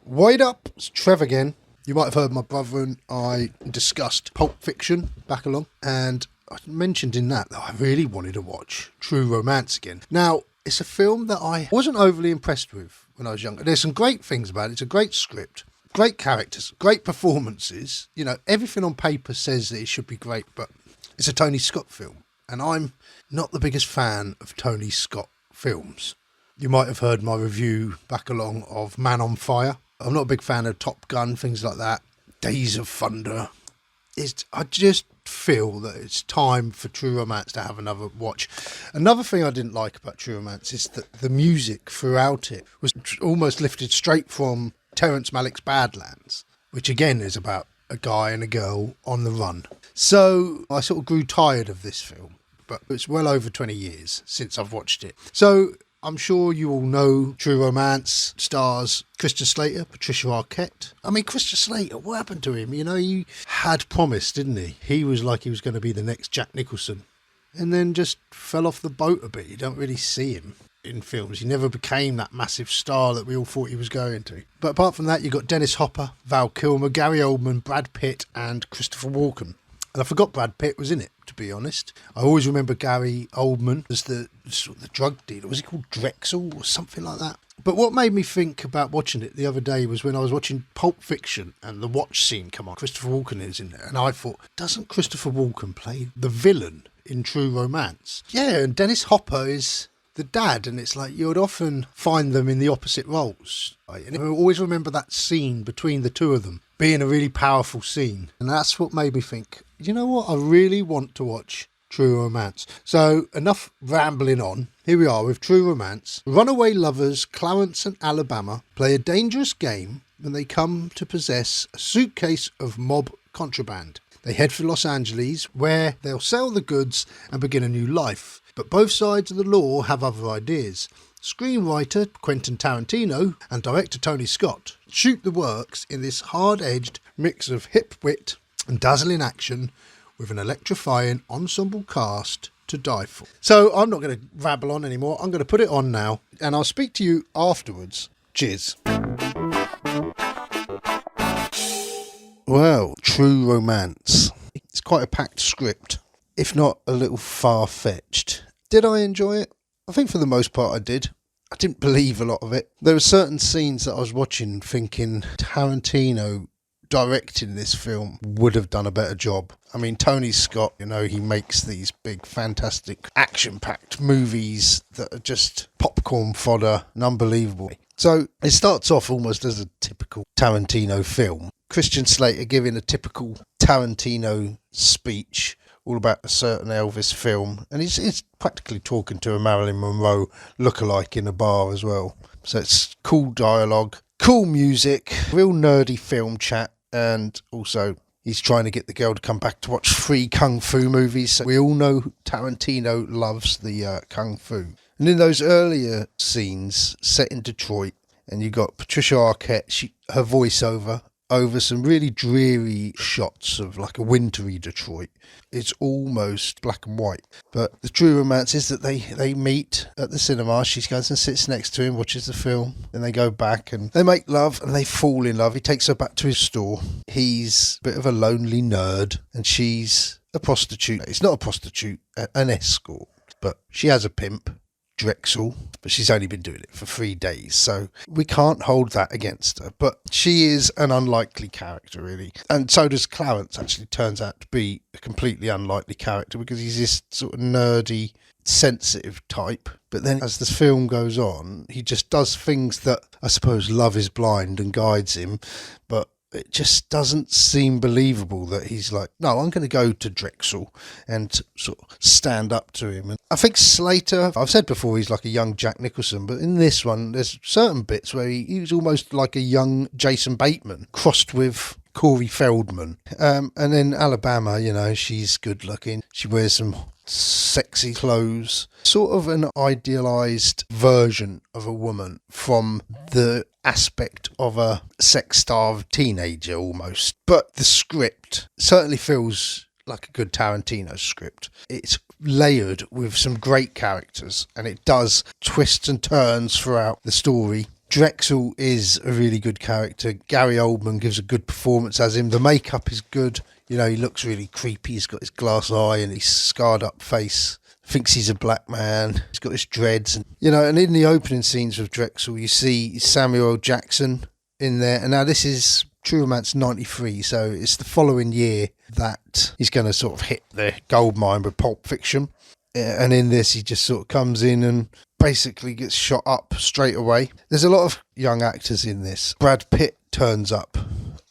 Wait up, it's Trev again. You might have heard my brother and I discussed Pulp Fiction back along, and I mentioned in that I really wanted to watch True Romance again. Now, it's a film that I wasn't overly impressed with when I was younger. There's some great things about it. It's a great script, great characters, great performances. You know, everything on paper says that it should be great, but it's a Tony Scott film, and I'm not the biggest fan of Tony Scott films. You might have heard my review back along of Man on Fire. I'm not a big fan of Top Gun, things like that. Days of Thunder. I just feel that it's time for True Romance to have another watch. Another thing I didn't like about True Romance is that the music throughout it was almost lifted straight from Terrence Malick's Badlands, which again is about a guy and a girl on the run. So I sort of grew tired of this film, but it's well over 20 years since I've watched it. So I'm sure you all know True Romance stars Christian Slater, Patricia Arquette. I mean, Christian Slater, what happened to him? You know, he had promised, didn't he? He was like he was going to be the next Jack Nicholson, and then just fell off the boat a bit. You don't really see him in films. He never became that massive star that we all thought he was going to. But apart from that, you've got Dennis Hopper, Val Kilmer, Gary Oldman, Brad Pitt, and Christopher Walken. And I forgot Brad Pitt was in it, to be honest. I always remember Gary Oldman as the drug dealer. Was he called Drexel or something like that? But what made me think about watching it the other day was when I was watching Pulp Fiction and the watch scene come on. Christopher Walken is in there. And I thought, doesn't Christopher Walken play the villain in True Romance? Yeah, and Dennis Hopper is the dad, and it's like you would often find them in the opposite roles. Right? And I always remember that scene between the two of them being a really powerful scene. And that's what made me think, you know what, I really want to watch True Romance. So enough rambling on. Here we are with True Romance. Runaway lovers Clarence and Alabama play a dangerous game when they come to possess a suitcase of mob contraband. They head for Los Angeles, where they'll sell the goods and begin a new life. But both sides of the law have other ideas. Screenwriter Quentin Tarantino and director Tony Scott shoot the works in this hard-edged mix of hip wit and dazzling action with an electrifying ensemble cast to die for. So I'm not going to rabble on anymore. I'm going to put it on now, and I'll speak to you afterwards. Cheers. Well, True Romance. It's quite a packed script, if not a little far-fetched. Did I enjoy it? I think for the most part I did. I didn't believe a lot of it. There were certain scenes that I was watching thinking Tarantino directing this film would have done a better job. I mean, Tony Scott, you know, he makes these big, fantastic, action-packed movies that are just popcorn fodder and unbelievable. So it starts off almost as a typical Tarantino film. Christian Slater giving a typical Tarantino speech all about a certain Elvis film, and he's practically talking to a Marilyn Monroe lookalike in a bar as well. So it's cool dialogue, cool music, real nerdy film chat, and also he's trying to get the girl to come back to watch 3 kung fu movies. So we all know Tarantino loves the kung fu. And in those earlier scenes set in Detroit, and you got Patricia Arquette, her voiceover over some really dreary shots of like a wintry Detroit. It's almost black and white. But the True Romance is that they meet at the cinema. She goes and sits next to him, watches the film. Then they go back and they make love and they fall in love. He takes her back to his store. He's a bit of a lonely nerd and she's a prostitute. It's not a prostitute, an escort. But she has a pimp, Drexel, but she's only been doing it for 3 days, so we can't hold that against her. But she is an unlikely character, really, and so does Clarence. Actually turns out to be a completely unlikely character because he's this sort of nerdy, sensitive type. But then as the film goes on, he just does things that I suppose love is blind and guides him, but it just doesn't seem believable that he's like, no, I'm going to go to Drexel and sort of stand up to him. And I think Slater, I've said before, he's like a young Jack Nicholson, but in this one, there's certain bits where he was almost like a young Jason Bateman crossed with Corey Feldman. And then Alabama, you know, she's good looking. She wears some sexy clothes, sort of an idealised version of a woman from the aspect of a sex-starved teenager almost. But the script certainly feels like a good Tarantino script. It's layered with some great characters and it does twists and turns throughout the story. Drexel is a really good character. Gary Oldman gives a good performance as him. The makeup is good. You know, he looks really creepy. He's got his glass eye and his scarred up face. Thinks he's a black man. He's got his dreads. And, you know, and in the opening scenes with Drexel, you see Samuel L. Jackson in there. And now this is True Romance 93, so it's the following year that he's going to sort of hit the gold mine with Pulp Fiction. And in this, he just sort of comes in and basically gets shot up straight away. There's a lot of young actors in this. Brad Pitt turns up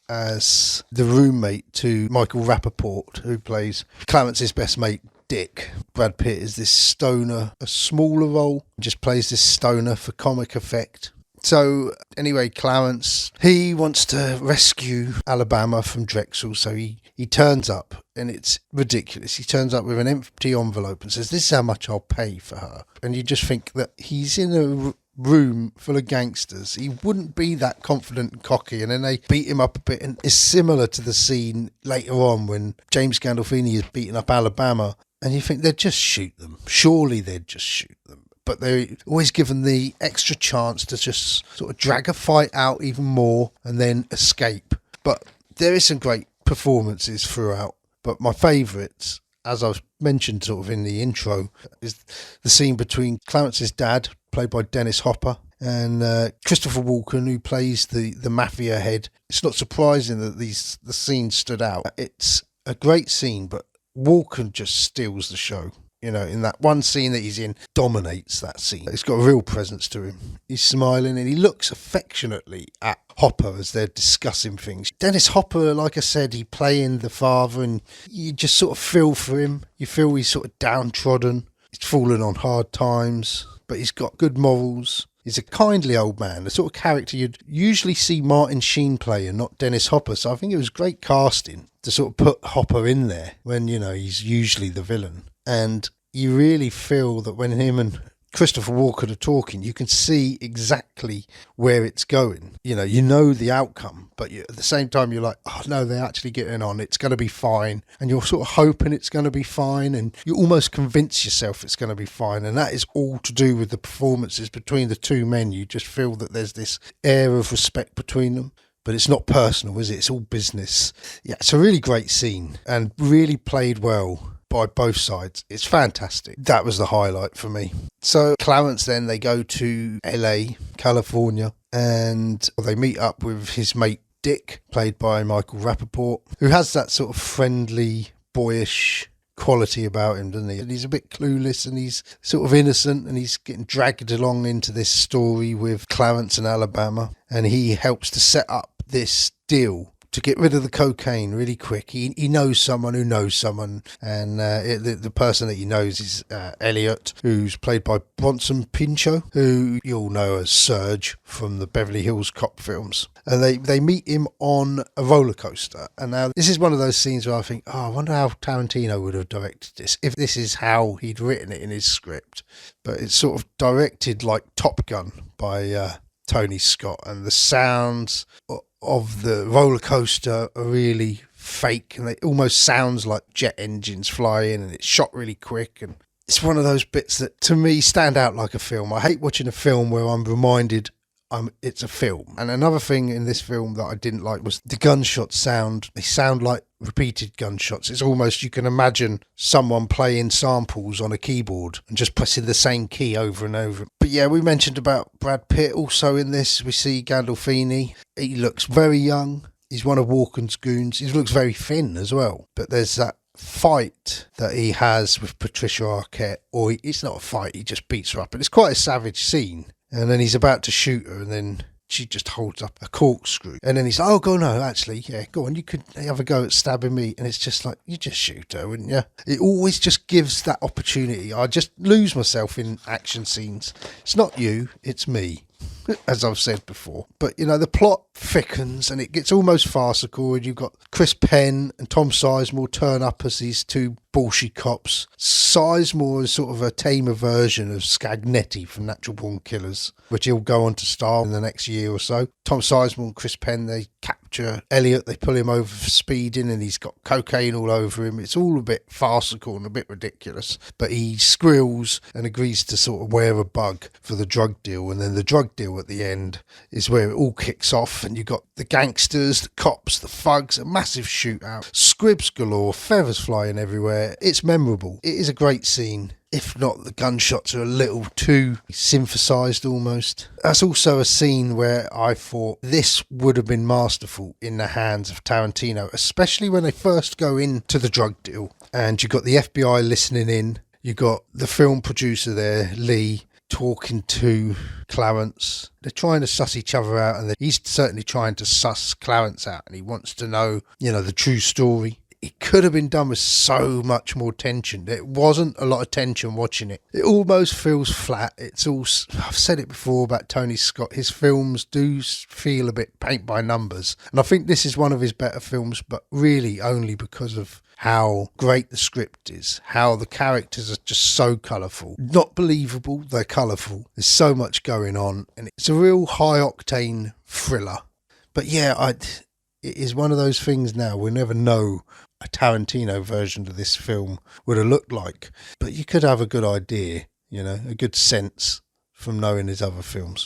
as the roommate to Michael Rappaport, who plays Clarence's best mate, Dick. Brad Pitt is this stoner, a smaller role, just plays this stoner for comic effect. So anyway, Clarence, he wants to rescue Alabama from Drexel, so he turns up, and it's ridiculous. He turns up with an empty envelope and says, "This is how much I'll pay for her." And you just think that he's in a room full of gangsters. He wouldn't be that confident and cocky, and then they beat him up a bit, and it's similar to the scene later on when James Gandolfini is beating up Alabama, and you think they'd just shoot them. Surely they'd just shoot them. But they're always given the extra chance to just sort of drag a fight out even more and then escape. But there is some great performances throughout. But my favourites, as I've mentioned sort of in the intro, is the scene between Clarence's dad, played by Dennis Hopper, and Christopher Walken, who plays the mafia head. It's not surprising that the scene stood out. It's a great scene, but Walken just steals the show. You know, in that one scene that he's in, dominates that scene. He's got a real presence to him. He's smiling and he looks affectionately at Hopper as they're discussing things. Dennis Hopper, like I said, he playing the father, and you just sort of feel for him. You feel he's sort of downtrodden. He's fallen on hard times, but he's got good morals. He's a kindly old man, the sort of character you'd usually see Martin Sheen play and not Dennis Hopper. So I think it was great casting to sort of put Hopper in there when, you know, he's usually the villain. And you really feel that when him and Christopher Walken are talking, you can see exactly where it's going. You know the outcome, but at the same time, you're like, oh no, they're actually getting on. It's going to be fine. And you're sort of hoping it's going to be fine. And you almost convince yourself it's going to be fine. And that is all to do with the performances between the two men. You just feel that there's this air of respect between them. But it's not personal, is it? It's all business. Yeah, it's a really great scene and really played well by both sides. It's fantastic. That was the highlight for me. So Clarence, then they go to LA, California, and they meet up with his mate Dick, played by Michael Rappaport, who has that sort of friendly, boyish quality about him, doesn't he? And he's a bit clueless and he's sort of innocent, and he's getting dragged along into this story with Clarence and Alabama, and he helps to set up this deal to get rid of the cocaine really quick. He knows someone who knows someone, and the person that he knows is Elliot, who's played by Bronson Pinchot, who you'll know as Serge from the Beverly Hills Cop films. And they meet him on a roller coaster. And now this is one of those scenes where I think, I wonder how Tarantino would have directed this, if this is how he'd written it in his script. But it's sort of directed like Top Gun by Tony Scott, and the sounds of the roller coaster are really fake, and it almost sounds like jet engines flying, and it's shot really quick, and it's one of those bits that to me stand out like a film. I hate watching a film where I'm reminded it's a film. And another thing in this film that I didn't like was the gunshots sound. They sound like repeated gunshots. It's almost, you can imagine someone playing samples on a keyboard and just pressing the same key over and over. But yeah, we mentioned about Brad Pitt also in this. We see Gandolfini. He looks very young. He's one of Walken's goons. He looks very thin as well. But there's that fight that he has with Patricia Arquette, or it's not a fight, he just beats her up. And it's quite a savage scene. And then he's about to shoot her, and then she just holds up a corkscrew. And then he's like, oh, go, no, actually, yeah, go on, you could have a go at stabbing me. And it's just like, you just shoot her, wouldn't you? It always just gives that opportunity. I just lose myself in action scenes. It's not you, it's me, as I've said before. But, you know, the plot thickens and it gets almost farcical, and you've got Chris Penn and Tom Sizemore turn up as these two bullshit cops. Sizemore is sort of a tamer version of Scagnetti from Natural Born Killers, which he'll go on to star in the next year or so. Tom Sizemore and Chris Penn, they capture Elliot. They pull him over for speeding and he's got cocaine all over him. It's all a bit farcical and a bit ridiculous, but he squeals and agrees to sort of wear a bug for the drug deal. And then the drug deal at the end is where it all kicks off, and you got the gangsters, the cops, the thugs, a massive shootout, squibs galore, feathers flying everywhere. It's memorable. It is a great scene. If not, the gunshots are a little too synthesized almost. That's also a scene where I thought this would have been masterful in the hands of Tarantino, especially when they first go into the drug deal and you got the FBI listening in. You got the film producer there, Lee, talking to Clarence. They're trying to suss each other out, and he's certainly trying to suss Clarence out, and he wants to know, the true story. It could have been done with so much more tension. There wasn't a lot of tension watching it. It almost feels flat. It's all, I've said it before about Tony Scott. His films do feel a bit paint by numbers. And I think this is one of his better films, but really only because of how great the script is, how the characters are just so colourful. Not believable, they're colourful. There's so much going on, and it's a real high-octane thriller. But yeah, it is one of those things now, we'll never know a Tarantino version of this film would have looked like. But you could have a good idea, a good sense from knowing his other films.